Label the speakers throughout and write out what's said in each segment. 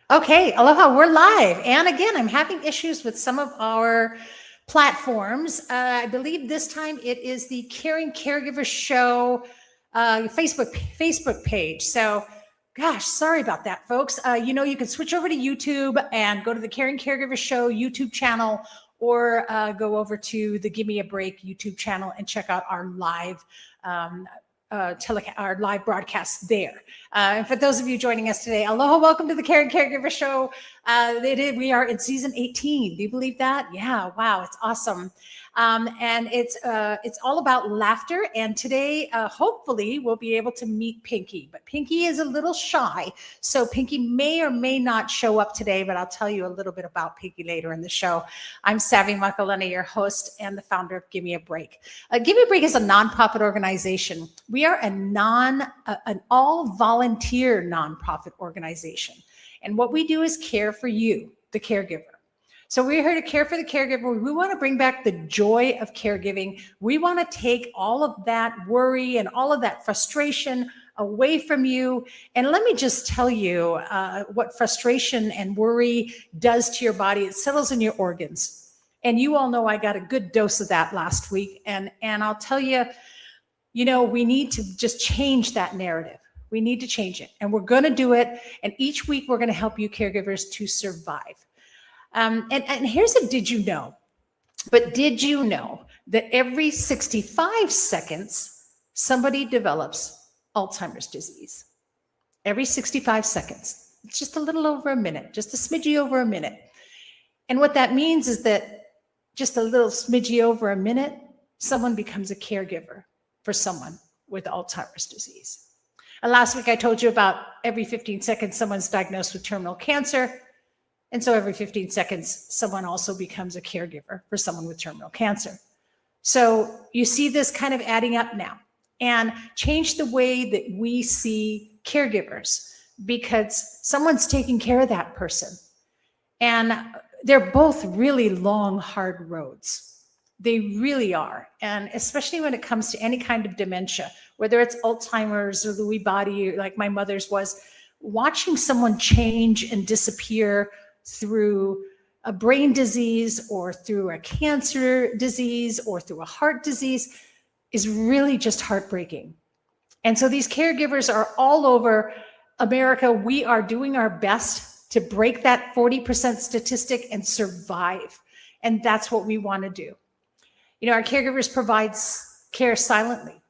Speaker 1: Okay, aloha, we're live. And again, I'm having issues with some of our platforms. I believe this time it is the Caring Caregiver Show Facebook page. So, gosh, sorry about that, folks. You can switch over to YouTube and go to the Caring Caregiver Show YouTube channel, or go over to the Give Me a Break YouTube channel and check out our live our live broadcast there. And for those of you joining us today, aloha, welcome to the Caring Caregiver Show. We are in season 18. Do you believe that? Yeah, wow, it's awesome. And it's all about laughter. And today, hopefully, we'll be able to meet Pinky. But Pinky is a little shy, so Pinky may or may not show up today. But I'll tell you a little bit about Pinky later in the show. I'm Savy, your host and the founder of Give Me a Break. Give Me a Break is a nonprofit organization. We are an all-volunteer nonprofit organization, and what we do is care for you, the caregiver. So we're here to care for the caregiver. We want to bring back the joy of caregiving. We want to take all of that worry and all of that frustration away from you. And let me just tell you what frustration and worry does to your body. It settles in your organs. And you all know I got a good dose of that last week. And I'll tell you, we need to just change that narrative. We need to change it. And we're going to do it. And each week we're going to help you caregivers to survive. And here's a did you know? But did you know that every 65 seconds, somebody develops Alzheimer's disease? Every 65 seconds. It's just a little over a minute, just a smidgy over a minute. And what that means is that just a little smidgy over a minute, someone becomes a caregiver for someone with Alzheimer's disease. And last week, I told you about every 15 seconds, someone's diagnosed with terminal cancer. And so every 15 seconds, someone also becomes a caregiver for someone with terminal cancer. So you see this kind of adding up now, and change the way that we see caregivers, because someone's taking care of that person. And they're both really long, hard roads. They really are. And especially when it comes to any kind of dementia, whether it's Alzheimer's or Lewy body, like my mother's was, watching someone change and disappear through a brain disease or through a cancer disease or through a heart disease is really just heartbreaking. And so these caregivers are all over America. We are doing our best to break that 40% statistic and survive. And that's what we want to do. Our caregivers provide care silently.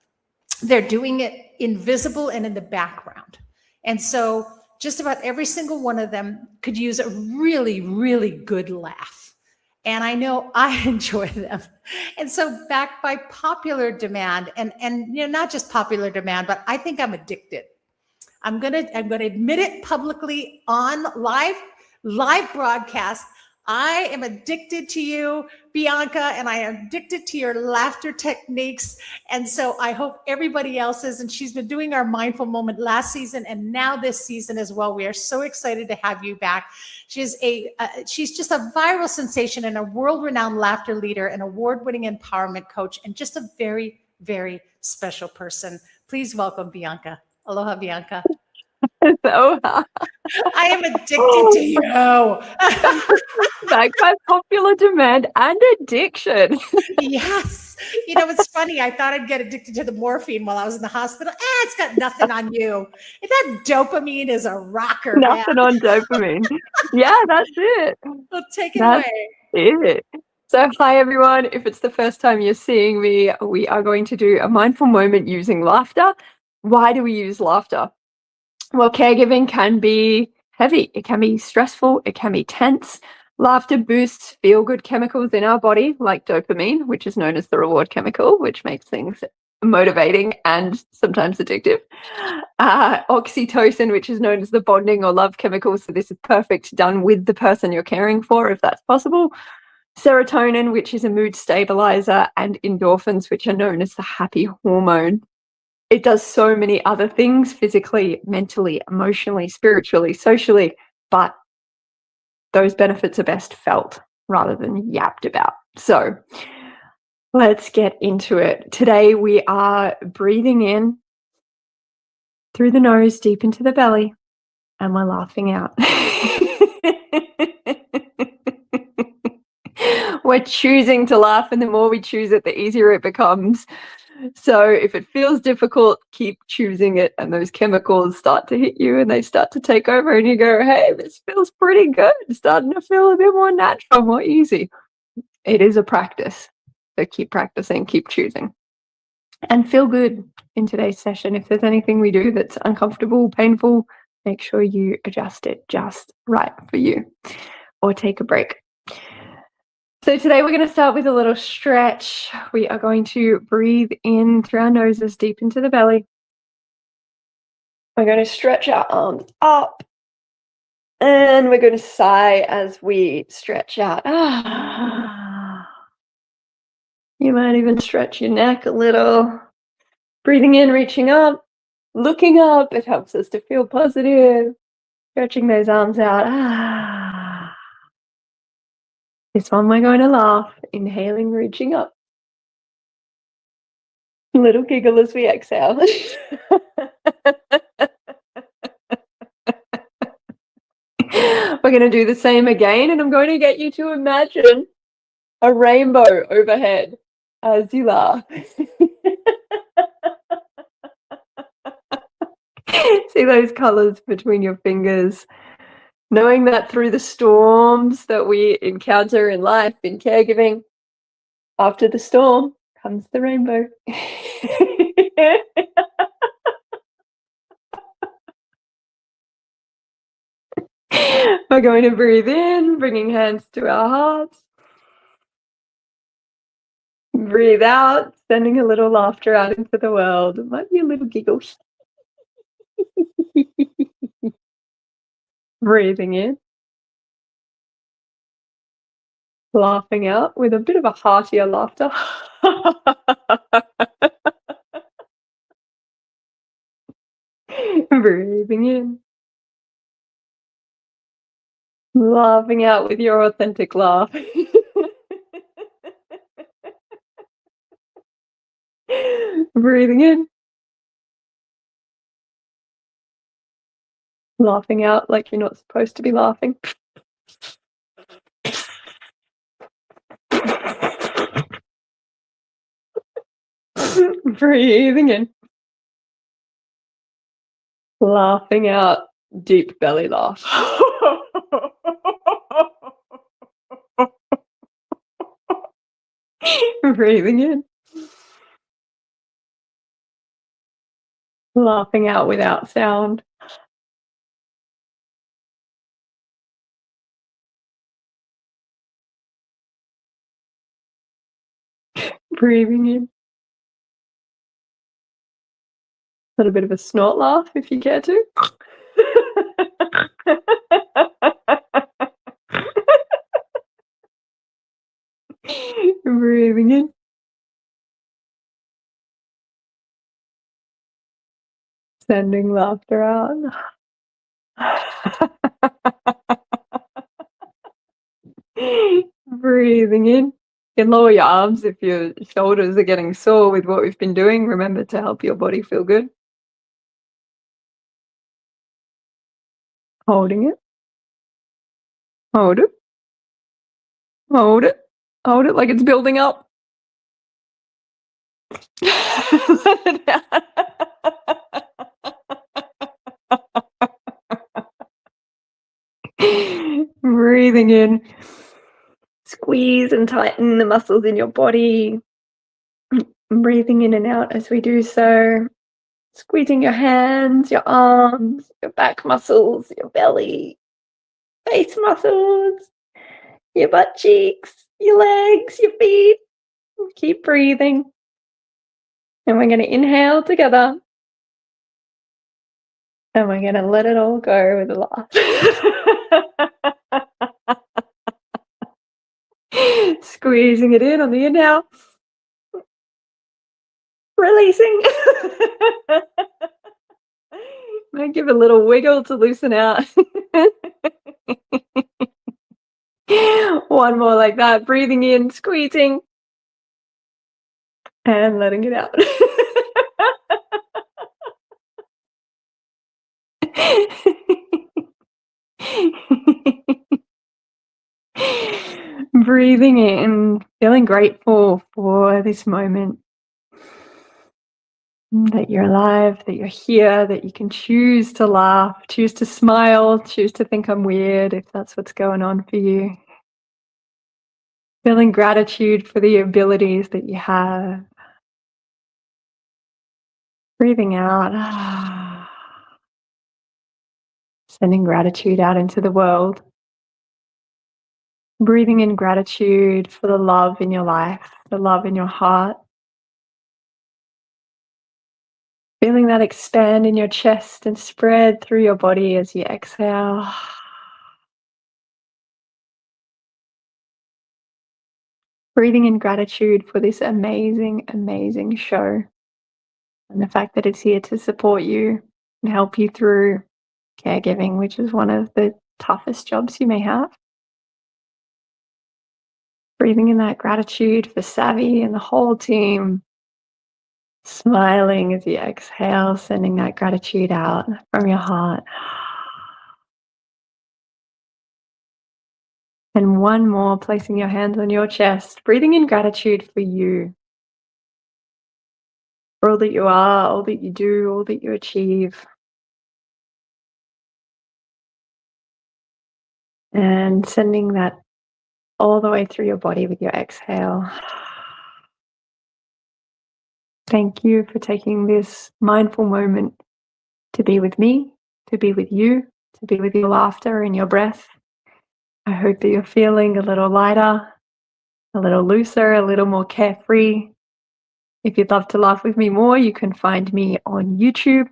Speaker 1: They're doing it invisible and in the background. And so just about every single one of them could use a really, really good laugh. And I know I enjoy them. And so backed by popular demand, and not just popular demand, but I think I'm addicted. I'm gonna admit it publicly on live broadcast. I am addicted to you, Bianca, and I am addicted to your laughter techniques. And so I hope everybody else is. And she's been doing our mindful moment last season and now this season as well. We are so excited to have you back. She's just a viral sensation and a world-renowned laughter leader, an award-winning empowerment coach, and just a very, very special person. Please welcome Bianca. Aloha, Bianca.
Speaker 2: So
Speaker 1: I am addicted to you.
Speaker 2: Backed by popular demand and addiction.
Speaker 1: Yes. It's funny. I thought I'd get addicted to the morphine while I was in the hospital. It's got nothing on you. That dopamine is a rocker.
Speaker 2: Nothing on dopamine. Yeah, that's it.
Speaker 1: Well, take it away.
Speaker 2: It. So hi, everyone. If it's the first time you're seeing me, we are going to do a mindful moment using laughter. Why do we use laughter? Well, caregiving can be heavy. It can be stressful. It can be tense. Laughter boosts feel-good chemicals in our body, like dopamine, which is known as the reward chemical, which makes things motivating and sometimes addictive. Oxytocin, which is known as the bonding or love chemical. So this is perfect done with the person you're caring for, if that's possible. Serotonin, which is a mood stabilizer, and endorphins, which are known as the happy hormone. It does so many other things physically, mentally, emotionally, spiritually, socially, but those benefits are best felt rather than yapped about. So let's get into it. Today we are breathing in through the nose, deep into the belly, and we're laughing out. We're choosing to laugh, and the more we choose it, the easier it becomes. So if it feels difficult, keep choosing it, and those chemicals start to hit you and they start to take over, and you go, hey, this feels pretty good. It's starting to feel a bit more natural, more easy. It is a practice. So keep practicing, keep choosing. And feel good in today's session. If there's anything we do that's uncomfortable, painful, make sure you adjust it just right for you, or take a break. So today we're going to start with a little stretch. We are going to breathe in through our noses deep into the belly. We're going to stretch our arms up, and we're going to sigh as we stretch out. You might even stretch your neck a little. Breathing in, reaching up, looking up. It helps us to feel positive. Stretching those arms out. This one we're going to laugh. Inhaling, reaching up. Little giggle as we exhale. We're going to do the same again, and I'm going to get you to imagine a rainbow overhead as you laugh. See those colors between your fingers, knowing that through the storms that we encounter in life, in caregiving, after the storm comes the rainbow. We're going to breathe in, bringing hands to our hearts. Breathe out, sending a little laughter out into the world. It might be a little giggle. Breathing in. Laughing out with a bit of a heartier laughter. Breathing in. Laughing out with your authentic laugh. Breathing in. Laughing out like you're not supposed to be laughing. Breathing in. Laughing out, deep belly laugh. Breathing in. Laughing out without sound. Breathing in. A little bit of a snort laugh if you care to. Breathing in. Sending laughter out. Breathing in. You can lower your arms if your shoulders are getting sore with what we've been doing. Remember to help your body feel good. Holding it. Hold it. Hold it. Hold it like it's building up. Let it out. Breathing in. Squeeze and tighten the muscles in your body. Breathing in and out as we do so. Squeezing your hands, your arms, your back muscles, your belly, face muscles, your butt cheeks, your legs, your feet. Keep breathing. And we're going to inhale together. And we're going to let it all go with a laugh. Squeezing it in on the inhale. Releasing. Might give a little wiggle to loosen out. One more like that. Breathing in, squeezing. And letting it out. Breathing in, feeling grateful for this moment. That you're alive, that you're here, that you can choose to laugh, choose to smile, choose to think I'm weird if that's what's going on for you. Feeling gratitude for the abilities that you have. Breathing out. Sending gratitude out into the world. Breathing in gratitude for the love in your life, the love in your heart. Feeling that expand in your chest and spread through your body as you exhale. Breathing in gratitude for this amazing, amazing show and the fact that it's here to support you and help you through caregiving, which is one of the toughest jobs you may have. Breathing in that gratitude for Savy and the whole team. Smiling as you exhale, sending that gratitude out from your heart. And one more, placing your hands on your chest, breathing in gratitude for you. For all that you are, all that you do, all that you achieve. And sending that all the way through your body with your exhale. Thank you for taking this mindful moment to be with me, to be with you, to be with your laughter and your breath. I hope that you're feeling a little lighter, a little looser, a little more carefree. If you'd love to laugh with me more, you can find me on YouTube,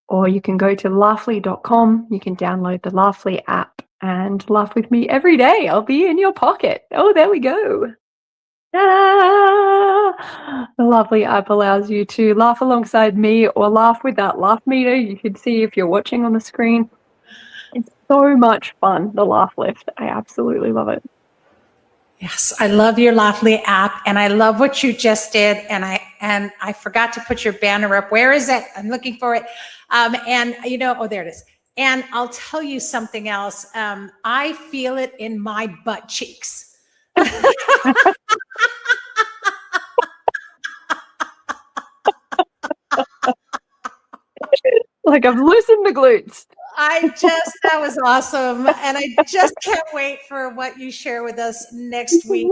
Speaker 2: or you can go to laughly.com. You can download the Laughly app and laugh with me every day. I'll be in your pocket. Oh, there we go. Ta-da! The Laughly app allows you to laugh alongside me or laugh with that laugh meter. You can see if you're watching on the screen. It's so much fun, the laugh lift. I absolutely love it.
Speaker 1: Yes, I love your Laughly app, and I love what you just did. And I forgot to put your banner up. Where is it? I'm looking for it. And you know, oh, there it is. And I'll tell you something else. I feel it in my butt cheeks.
Speaker 2: Like I've loosened the glutes.
Speaker 1: That was awesome. And I just can't wait for what you share with us next week.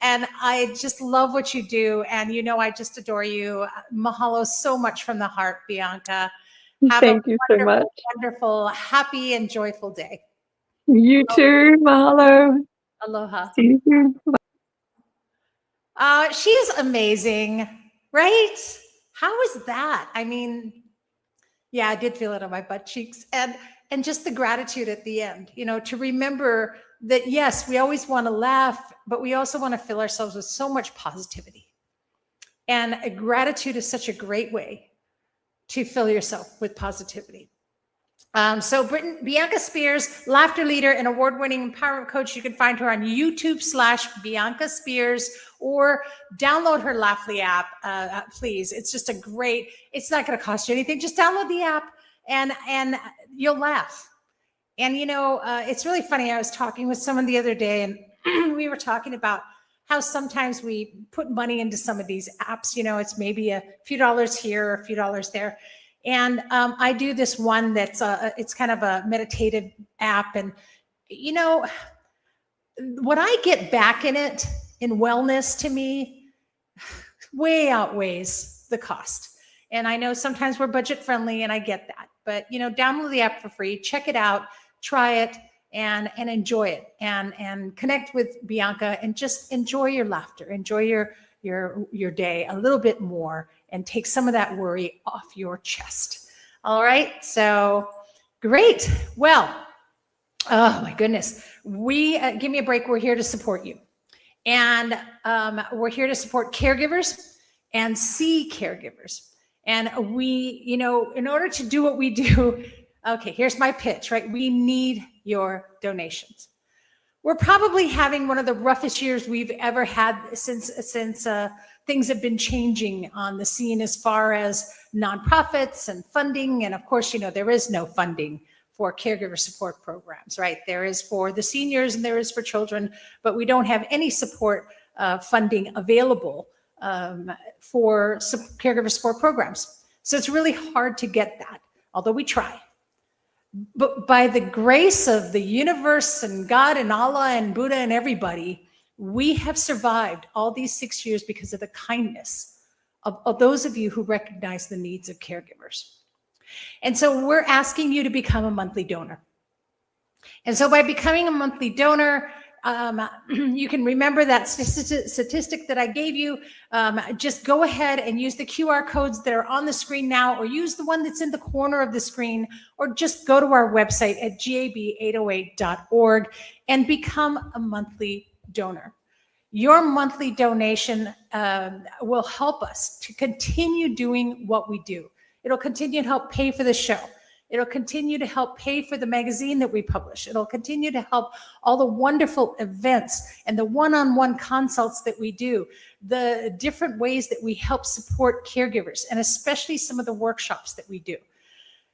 Speaker 1: And I just love what you do. And you know, I just adore you. Mahalo so much from the heart, Bianca.
Speaker 2: Thank you so much.
Speaker 1: Wonderful, happy, and joyful day.
Speaker 2: You too. Mahalo.
Speaker 1: Aloha.
Speaker 2: See you soon.
Speaker 1: She's amazing, right? How is that? I mean, yeah, I did feel it on my butt cheeks, and just the gratitude at the end, you know, to remember that, yes, we always want to laugh, but we also want to fill ourselves with so much positivity. And gratitude is such a great way to fill yourself with positivity. So Bianca Spears, laughter leader and award-winning empowerment coach. You can find her on YouTube/Bianca Spears, or download her Laughly app, please. It's just a great, it's not going to cost you anything. Just download the app and you'll laugh. And, you know, it's really funny. I was talking with someone the other day, and we were talking about how sometimes we put money into some of these apps. You know, it's maybe a few dollars here, a few dollars there. And I do this one that's it's kind of a meditative app. And, you know, what I get back in it, in wellness, to me, way outweighs the cost. And I know sometimes we're budget friendly, and I get that. But, you know, download the app for free, check it out, try it, and enjoy it, and connect with Bianca, and just enjoy your laughter, enjoy your day a little bit more, and take some of that worry off your chest. All right, so great. Well, oh my goodness, give me a break. We're here to support you, and we're here to support caregivers and see caregivers. And we, you know, in order to do what we do, okay, here's my pitch, right? We need your donations. We're probably having one of the roughest years we've ever had since things have been changing on the scene as far as nonprofits and funding. And of course, you know, there is no funding for caregiver support programs, right? There is for the seniors and there is for children, but we don't have any support funding available for caregiver support programs. So it's really hard to get that, although we try. But by the grace of the universe and God and Allah and Buddha and everybody, we have survived all these 6 years because of the kindness of those of you who recognize the needs of caregivers. And so we're asking you to become a monthly donor. And so by becoming a monthly donor, you can remember that statistic that I gave you. Just go ahead and use the QR codes that are on the screen now, or use the one that's in the corner of the screen, or just go to our website at gab808.org and become a monthly donor. Your monthly donation will help us to continue doing what we do. It'll continue to help pay for the show. It'll continue to help pay for the magazine that we publish. It'll continue to help all the wonderful events and the one-on-one consults that we do, the different ways that we help support caregivers, and especially some of the workshops that we do.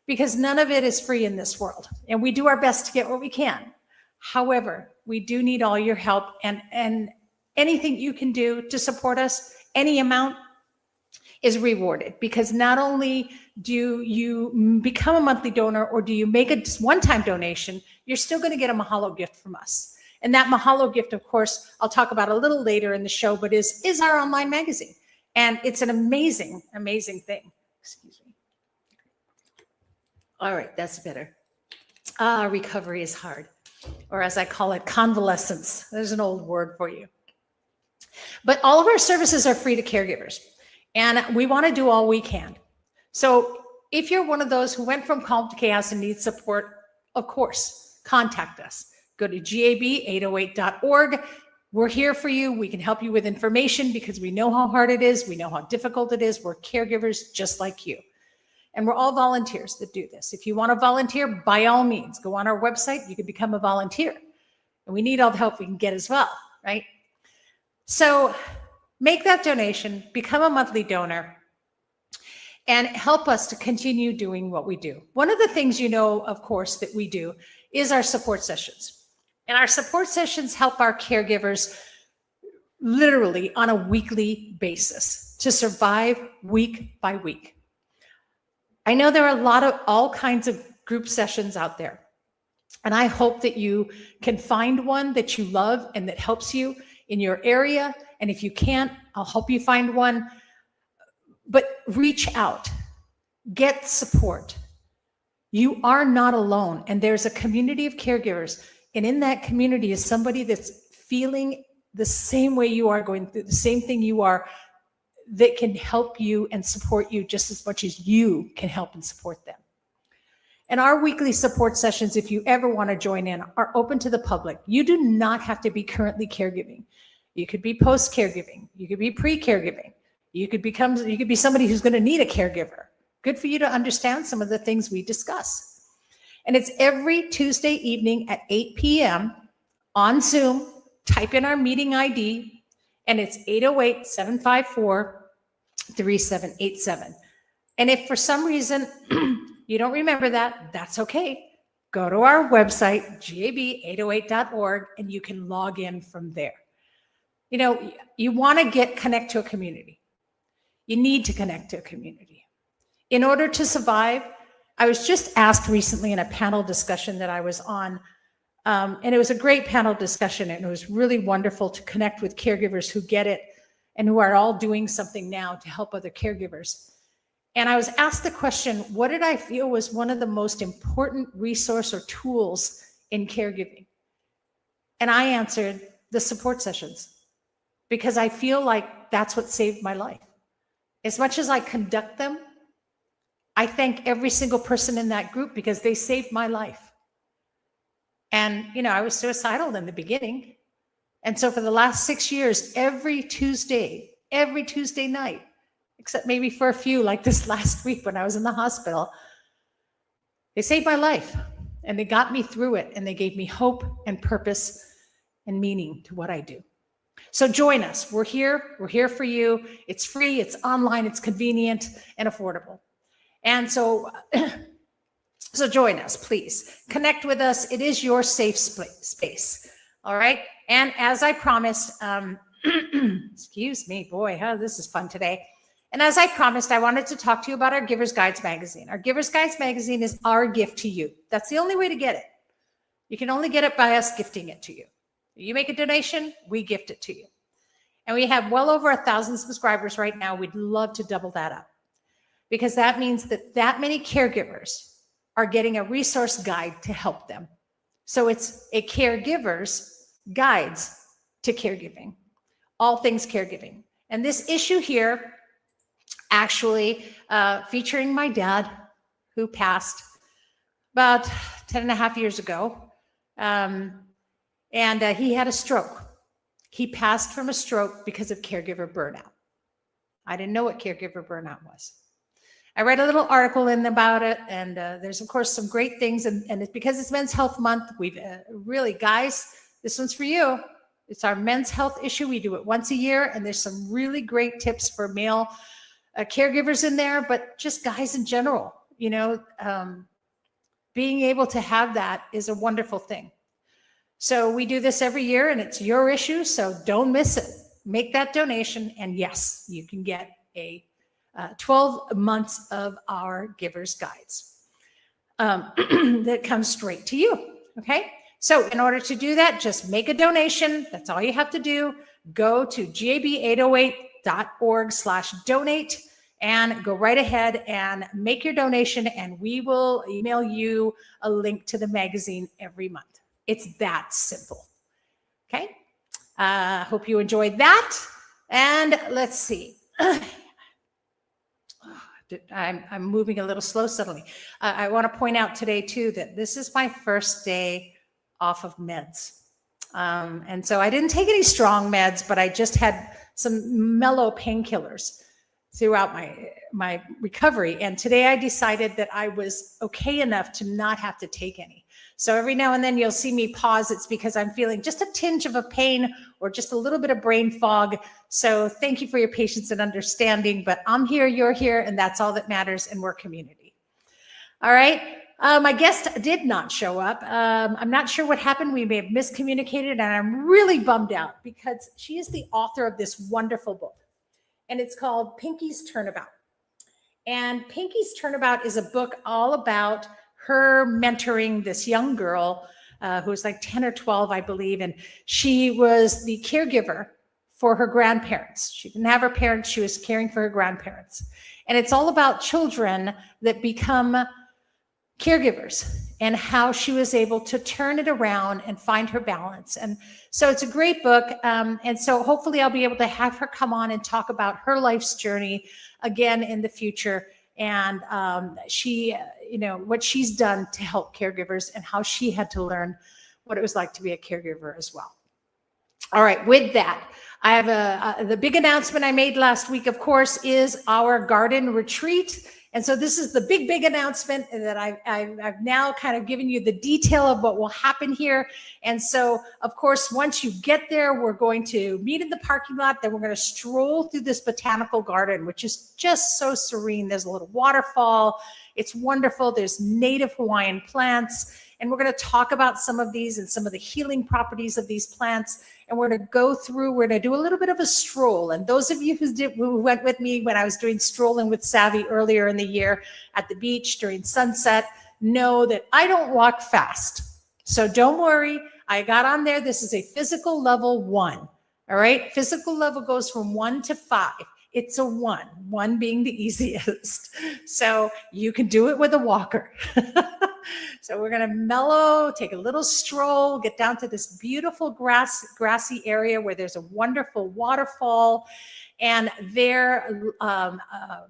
Speaker 1: Because none of it is free in this world, and we do our best to get what we can. However, we do need all your help, and anything you can do to support us, any amount, is rewarded, because not only do you become a monthly donor or do you make a one-time donation, you're still going to get a mahalo gift from us. And that mahalo gift, of course, I'll talk about a little later in the show, but is our online magazine. And it's an amazing, amazing thing. Excuse me. All right, that's better. Recovery is hard, or as I call it, convalescence. There's an old word for you. But all of our services are free to caregivers. And we want to do all we can. So if you're one of those who went from calm to chaos and needs support, of course, contact us. Go to gab808.org. We're here for you. We can help you with information because we know how hard it is. We know how difficult it is. We're caregivers just like you. And we're all volunteers that do this. If you want to volunteer, by all means, go on our website. You can become a volunteer. And we need all the help we can get as well, right? So make that donation, become a monthly donor, and help us to continue doing what we do. One of the things you know, of course, that we do is our support sessions. And our support sessions help our caregivers literally on a weekly basis to survive week by week. I know there are a lot of all kinds of group sessions out there. And I hope that you can find one that you love and that helps you in your area. And if you can't, I'll help you find one. But reach out, get support. You are not alone. And there's a community of caregivers. And in that community is somebody that's feeling the same way you are, going through the same thing you are, that can help you and support you just as much as you can help and support them. And our weekly support sessions, if you ever want to join in, are open to the public. You do not have to be currently caregiving. You could be post-caregiving. You could be pre-caregiving. You could be somebody who's going to need a caregiver. Good for you to understand some of the things we discuss. And it's every Tuesday evening at 8 p.m. on Zoom. Type in our meeting ID, and it's 808-754-3787. And if for some reason you don't remember that, that's okay. Go to our website, gab808.org, and you can log in from there. You know, you want to connect to a community. You need to connect to a community. In order to survive, I was just asked recently in a panel discussion that I was on, and it was a great panel discussion, and it was really wonderful to connect with caregivers who get it and who are all doing something now to help other caregivers. And I was asked the question, what did I feel was one of the most important resource or tools in caregiving? And I answered, the support sessions, because I feel like that's what saved my life. As much as I conduct them, I thank every single person in that group because they saved my life. And, you know, I was suicidal in the beginning. And so for the last 6 years, every Tuesday night, except maybe for a few, like this last week when I was in the hospital, they saved my life and they got me through it, and they gave me hope and purpose and meaning to what I do. So join us. We're here for you. It's free, it's online, it's convenient and affordable. And so So join us, please. Connect with us. It is your safe space. All right. And as I promised, excuse me, boy, this is fun today. And as I promised, I wanted to talk to you about our Giver's Guides magazine. Our Giver's Guides magazine is our gift to you. That's the only way to get it. You can only get it by us gifting it to you. You make a donation, we gift it to you. And we have well over 1,000 subscribers right now. We'd love to double that up, because that means that many caregivers are getting a resource guide to help them. So it's a caregiver's guides to caregiving, all things caregiving. And this issue here, actually featuring my dad, who passed about 10 and a half years ago. And he had a stroke. He passed from a stroke because of caregiver burnout. I didn't know what caregiver burnout was. I read a little article about it, and there's, of course, some great things. And it's because it's Men's Health Month. We've really, guys, this one's for you. It's our men's health issue. We do it once a year, and there's some really great tips for male caregivers in there, but just guys in general. You know, being able to have that is a wonderful thing. So we do this every year, and it's your issue, so don't miss it. Make that donation, and yes, you can get a 12 months of our Giver's Guides that comes straight to you, okay? So in order to do that, just make a donation. That's all you have to do. Go to gab808.org/donate and go right ahead and make your donation, and we will email you a link to the magazine every month. It's that simple. Okay. Hope you enjoyed that. And let's see. I'm moving a little slow suddenly. I want to point out today too that this is my first day off of meds. And so I didn't take any strong meds, but I just had some mellow painkillers throughout my recovery. And today I decided that I was okay enough to not have to take any. So every now and then you'll see me pause. It's because I'm feeling just a tinge of a pain or just a little bit of brain fog. So thank you for your patience and understanding, but I'm here, you're here, and that's all that matters, and we're community. All right. My guest did not show up. I'm not sure what happened. We may have miscommunicated, and I'm really bummed out because she is the author of this wonderful book, and it's called Pinky's Turnabout. And Pinky's Turnabout is a book all about her mentoring this young girl who was like 10 or 12, I believe. And she was the caregiver for her grandparents. She didn't have her parents. She was caring for her grandparents. And it's all about children that become caregivers and how she was able to turn it around and find her balance. And so it's a great book. And so hopefully I'll be able to have her come on and talk about her life's journey again in the future. And she, you know, what she's done to help caregivers and how she had to learn what it was like to be a caregiver as well. All right, with that, I have the big announcement I made last week, of course, is our garden retreat. And so this is the big announcement that I've now kind of given you the detail of what will happen here. And so, of course, once you get there, we're going to meet in the parking lot. Then we're going to stroll through this botanical garden, which is just so serene. There's a little waterfall. It's wonderful. There's native Hawaiian plants. And we're going to talk about some of these and some of the healing properties of these plants. And we're going to go through, we're going to do a little bit of a stroll. And those of you who went with me when I was doing strolling with Savy earlier in the year at the beach during sunset know that I don't walk fast. So don't worry. I got on there. This is a physical level 1. All right. Physical level goes from 1 to 5. It's a 1 being the easiest. So you can do it with a walker. So we're going to mellow, take a little stroll, get down to this beautiful grassy area where there's a wonderful waterfall. And there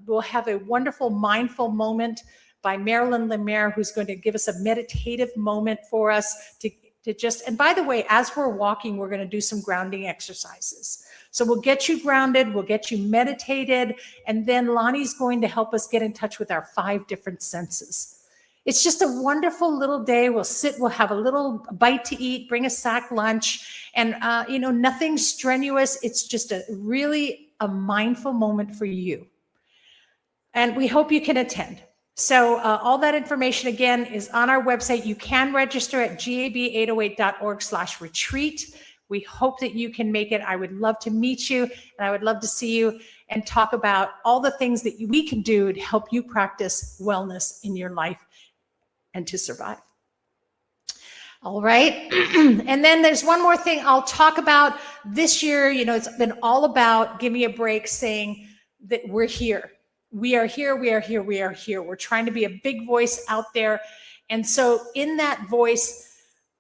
Speaker 1: we'll have a wonderful mindful moment by Marilyn Lemaire, who's going to give us a meditative moment for us to just, and by the way, as we're walking, we're going to do some grounding exercises. So we'll get you grounded, we'll get you meditated, and then Lonnie's going to help us get in touch with our 5 different senses. It's just a wonderful little day. We'll sit, we'll have a little bite to eat, bring a sack lunch, and you know, nothing strenuous. It's just a mindful moment for you. And we hope you can attend. So all that information, again, is on our website. You can register at gab808.org/retreat. We hope that you can make it. I would love to meet you, and I would love to see you and talk about all the things that we can do to help you practice wellness in your life and to survive. All right. And then there's one more thing I'll talk about this year. You know, it's been all about give me a break, saying that we're here. We are here. We are here. We are here. We're trying to be a big voice out there. And so in that voice,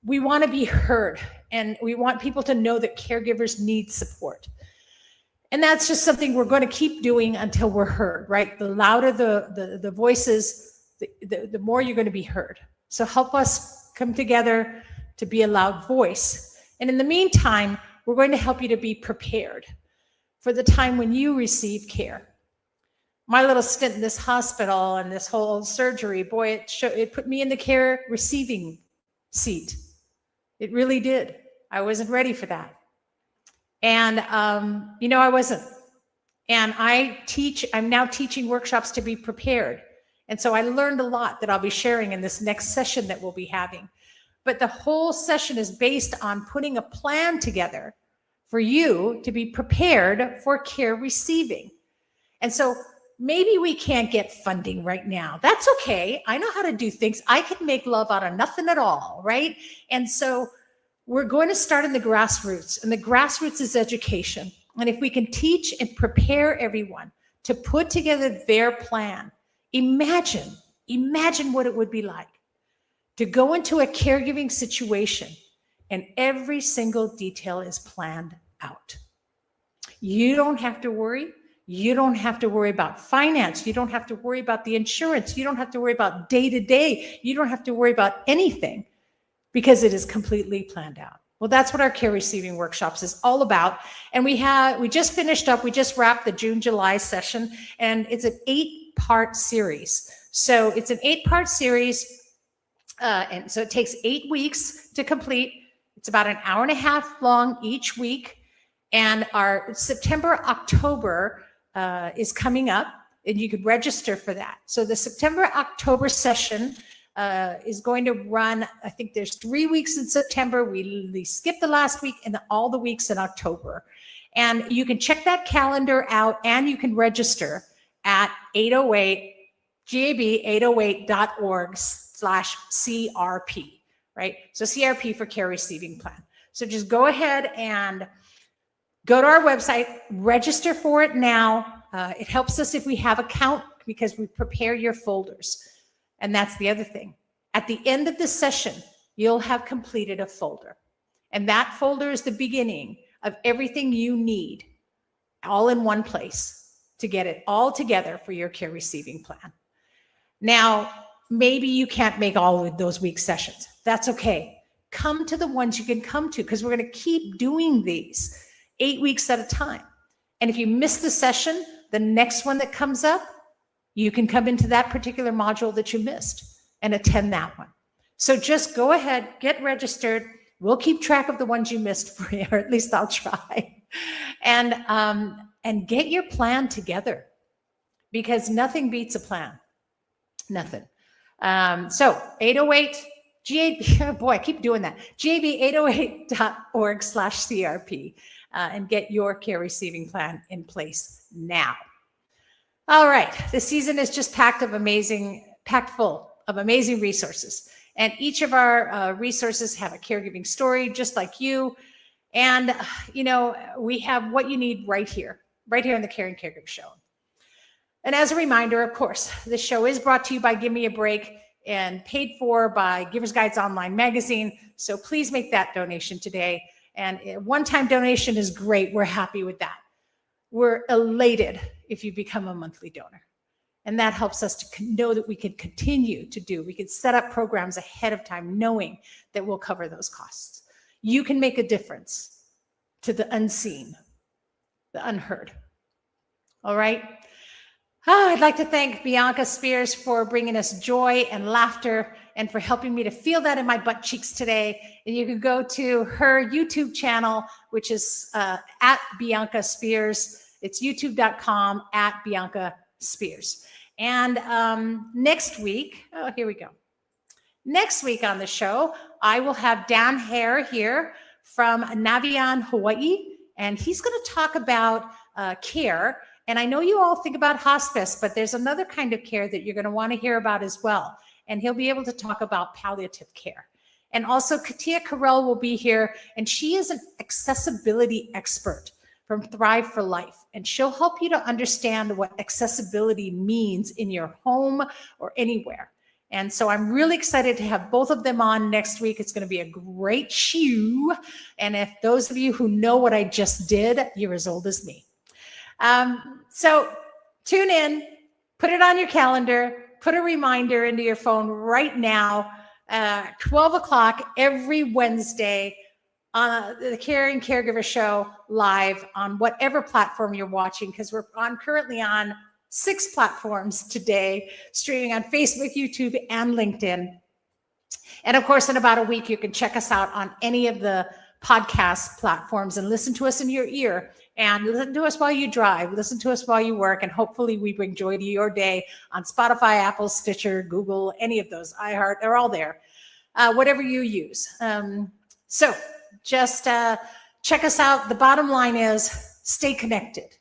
Speaker 1: we want to be heard, and we want people to know that caregivers need support. And that's just something we're going to keep doing until we're heard, right? The louder the voices, the more you're going to be heard. So help us come together to be a loud voice. And in the meantime, we're going to help you to be prepared for the time when you receive care. My little stint in this hospital and this whole surgery, boy, it put me in the care receiving seat. It really did. I wasn't ready for that. And, I wasn't. And I'm now teaching workshops to be prepared. And so I learned a lot that I'll be sharing in this next session that we'll be having. But the whole session is based on putting a plan together for you to be prepared for care receiving. And so maybe we can't get funding right now. That's okay. I know how to do things. I can make love out of nothing at all, right? And so we're going to start in the grassroots, and the grassroots is education. And if we can teach and prepare everyone to put together their plan, imagine what it would be like to go into a caregiving situation and every single detail is planned out. You don't have to worry. You don't have to worry about finance. You don't have to worry about the insurance. You don't have to worry about day-to-day. You don't have to worry about anything because it is completely planned out. Well, that's what our care receiving workshops is all about. And we just finished up, we just wrapped the June-July session, and it's an 8-part series. So it's an 8-part series. And so it takes 8 weeks to complete. It's about an hour and a half long each week. And our September-October is coming up, and you could register for that. So the September-October session is going to run, I think there's 3 weeks in September. We skip the last week and all the weeks in October. And you can check that calendar out, and you can register at 808, gab808.org/CRP, right? So CRP for Care Receiving Plan. So just go ahead and go to our website, register for it now. It helps us if we have a count because we prepare your folders. And that's the other thing. At the end of the session, you'll have completed a folder. And that folder is the beginning of everything you need all in one place to get it all together for your care receiving plan. Now, maybe you can't make all of those week sessions. That's okay. Come to the ones you can come to because we're going to keep doing these 8 weeks at a time. And if you miss the session, the next one that comes up, you can come into that particular module that you missed and attend that one. So just go ahead, get registered. We'll keep track of the ones you missed for you, or at least I'll try. And get your plan together because nothing beats a plan. Nothing. So 808 GAB, boy, I keep doing that. gab808.org/CRP and get your care receiving plan in place now. All right. The season is just packed full of amazing resources. And each of our resources have a caregiving story, just like you. And, we have what you need right here on the Caring Caregiver Show. And as a reminder, of course, this show is brought to you by Give Me a Break and paid for by Givers Guides Online Magazine. So please make that donation today. And a one-time donation is great. We're happy with that. We're elated if you become a monthly donor. And that helps us to know that we can continue to do. We can set up programs ahead of time knowing that we'll cover those costs. You can make a difference to the unseen, the unheard. All right? I'd like to thank Bianca Spears for bringing us joy and laughter and for helping me to feel that in my butt cheeks today. And you can go to her YouTube channel, which is at Bianca Spears. It's youtube.com @Bianca Spears. And next week, oh, here we go. Next week on the show, I will have Dan Hare here from Navion, Hawaii, and he's going to talk about care. And I know you all think about hospice, but there's another kind of care that you're going to want to hear about as well. And he'll be able to talk about palliative care. And also Katia Carell will be here, and she is an accessibility expert from Thrive for Life. And she'll help you to understand what accessibility means in your home or anywhere. And so I'm really excited to have both of them on next week. It's going to be a great show. And if those of you who know what I just did, you're as old as me. So tune in, put it on your calendar, put a reminder into your phone right now, 12 o'clock every Wednesday on the Caring Caregiver Show live on whatever platform you're watching, because we're currently on 6 platforms today, streaming on Facebook, YouTube, and LinkedIn. And of course, in about a week, you can check us out on any of the podcast platforms and listen to us in your ear, and listen to us while you drive, listen to us while you work, and hopefully we bring joy to your day on Spotify, Apple, Stitcher, Google, any of those, iHeart, they're all there, whatever you use. So just check us out. The bottom line is stay connected.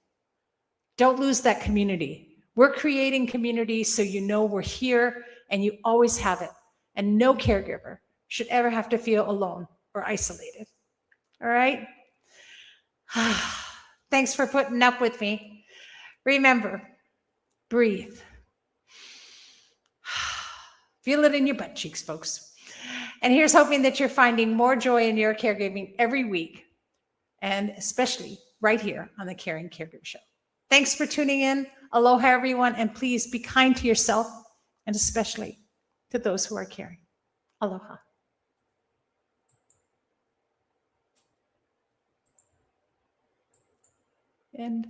Speaker 1: Don't lose that community. We're creating community so you know we're here and you always have it. And no caregiver should ever have to feel alone or isolated. All right? Thanks for putting up with me. Remember, breathe. Feel it in your butt cheeks, folks. And here's hoping that you're finding more joy in your caregiving every week, and especially right here on the Caring Caregiver Show. Thanks for tuning in. Aloha, everyone, and please be kind to yourself and especially to those who are caring. Aloha. And